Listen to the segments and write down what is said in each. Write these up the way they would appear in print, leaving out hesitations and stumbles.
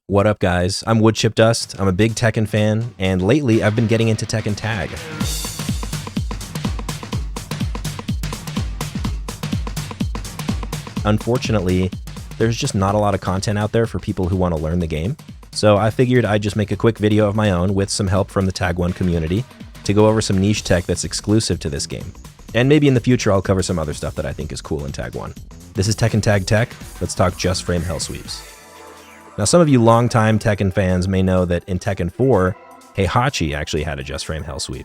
What up, guys? I'm Woodchipdust. I'm a big Tekken fan, and lately I've been getting into Tekken Tag. Unfortunately, there's just not a lot of content out there for people who want to learn the game, so I figured I'd just make a quick video of my own with some help from the Tag 1 community to go over some niche tech that's exclusive to this game. And maybe in the future I'll cover some other stuff that I think is cool in Tag 1. This is Tekken Tag Tech. Let's talk Just Frame Hell Sweeps. Now, some of you longtime Tekken fans may know that in Tekken 4, Heihachi actually had a Just Frame Hell Sweep.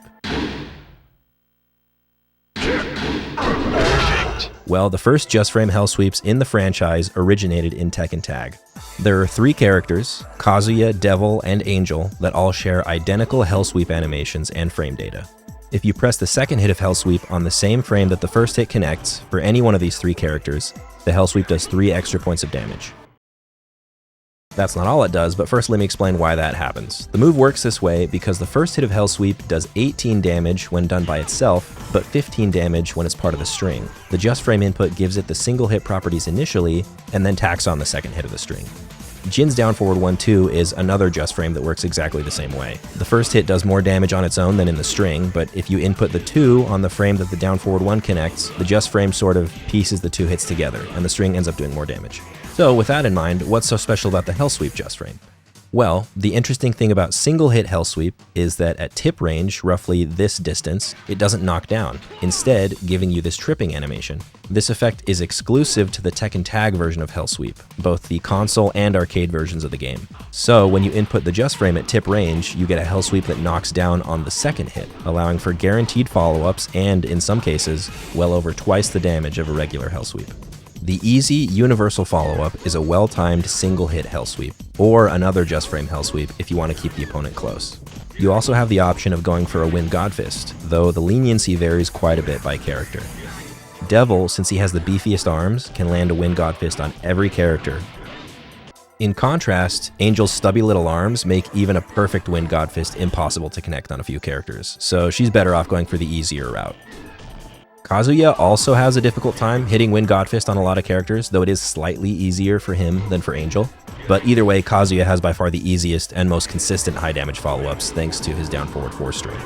Well, the first Just Frame Hell Sweeps in the franchise originated in Tekken Tag. There are 3 characters, Kazuya, Devil, and Angel, that all share identical Hell Sweep animations and frame data. If you press the second hit of Hell Sweep on the same frame that the first hit connects for any one of these 3 characters, the Hell Sweep does 3 extra points of damage. That's not all it does, but first let me explain why that happens. The move works this way because the first hit of Hell Sweep does 18 damage when done by itself, but 15 damage when it's part of the string. The Just Frame input gives it the single hit properties initially, and then tacks on the second hit of the string. Jin's down forward 1-2 is another Just Frame that works exactly the same way. The first hit does more damage on its own than in the string, but if you input the 2 on the frame that the down forward 1 connects, the Just Frame sort of pieces the 2 hits together, and the string ends up doing more damage. So with that in mind, what's so special about the Hell Sweep Just Frame? Well, the interesting thing about single hit Hell Sweep is that at tip range, roughly this distance, it doesn't knock down, instead giving you this tripping animation. This effect is exclusive to the Tekken Tag version of Hell Sweep, both the console and arcade versions of the game. So when you input the Just Frame at tip range, you get a Hell Sweep that knocks down on the second hit, allowing for guaranteed follow-ups and, in some cases, well over twice the damage of a regular Hell Sweep. The easy, universal follow-up is a well-timed single-hit Hell Sweep, or another Just Frame Hell Sweep if you want to keep the opponent close. You also have the option of going for a Wind Godfist, though the leniency varies quite a bit by character. Devil, since he has the beefiest arms, can land a Wind Godfist on every character. In contrast, Angel's stubby little arms make even a perfect Wind Godfist impossible to connect on a few characters, so she's better off going for the easier route. Kazuya also has a difficult time hitting Wind Godfist on a lot of characters, though it is slightly easier for him than for Angel. But either way, Kazuya has by far the easiest and most consistent high damage follow-ups thanks to his down forward 4 string.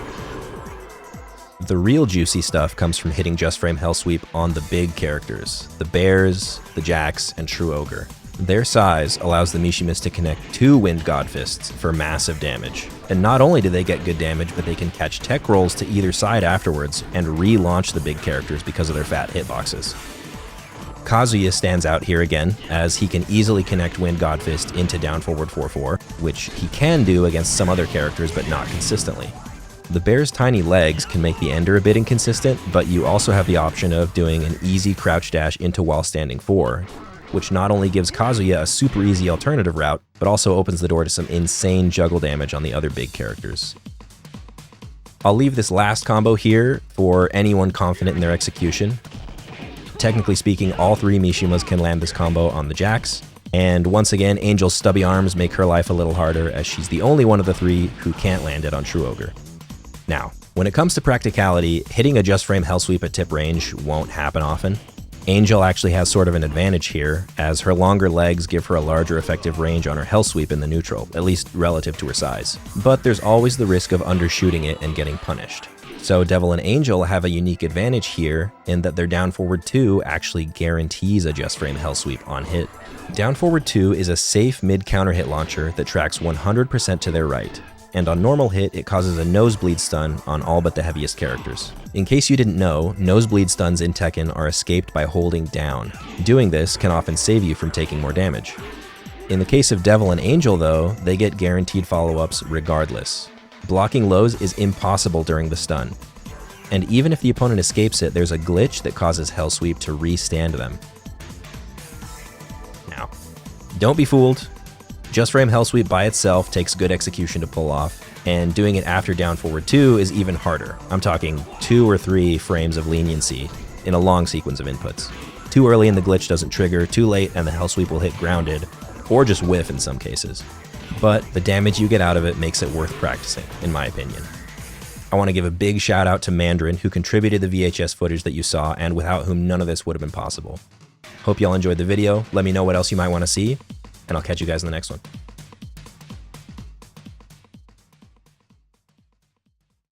The real juicy stuff comes from hitting Just Frame Hell Sweep on the big characters, the Bears, the Jacks, and True Ogre. Their size allows the Mishimas to connect 2 Wind Godfists for massive damage. And not only do they get good damage, but they can catch tech rolls to either side afterwards and relaunch the big characters because of their fat hitboxes. Kazuya stands out here again, as he can easily connect Wind Godfist into down forward 4-4, which he can do against some other characters, but not consistently. The Bear's tiny legs can make the ender a bit inconsistent, but you also have the option of doing an easy crouch dash into while standing 4, which not only gives Kazuya a super easy alternative route, but also opens the door to some insane juggle damage on the other big characters. I'll leave this last combo here for anyone confident in their execution. Technically speaking, all 3 Mishimas can land this combo on the Jacks, and once again, Angel's stubby arms make her life a little harder, as she's the only one of the 3 who can't land it on True Ogre. Now, when it comes to practicality, hitting a Just Frame Hell Sweep at tip range won't happen often. Angel actually has sort of an advantage here, as her longer legs give her a larger effective range on her Hell Sweep in the neutral, at least relative to her size. But there's always the risk of undershooting it and getting punished. So Devil and Angel have a unique advantage here in that their down forward 2 actually guarantees a Just Frame Hell Sweep on hit. Down forward 2 is a safe mid-counter hit launcher that tracks 100% to their right, and on normal hit, it causes a Nosebleed stun on all but the heaviest characters. In case you didn't know, Nosebleed stuns in Tekken are escaped by holding down. Doing this can often save you from taking more damage. In the case of Devil and Angel though, they get guaranteed follow-ups regardless. Blocking lows is impossible during the stun. And even if the opponent escapes it, there's a glitch that causes Hell Sweep to re-stand them. Now, don't be fooled. Just Frame Hell Sweep by itself takes good execution to pull off, and doing it after down forward 2 is even harder. I'm talking 2 or 3 frames of leniency in a long sequence of inputs. Too early and the glitch doesn't trigger, too late and the Hell Sweep will hit grounded, or just whiff in some cases. But the damage you get out of it makes it worth practicing, in my opinion. I want to give a big shout out to Mandarin, who contributed the VHS footage that you saw and without whom none of this would have been possible. Hope y'all enjoyed the video. Let me know what else you might want to see, and I'll catch you guys in the next one.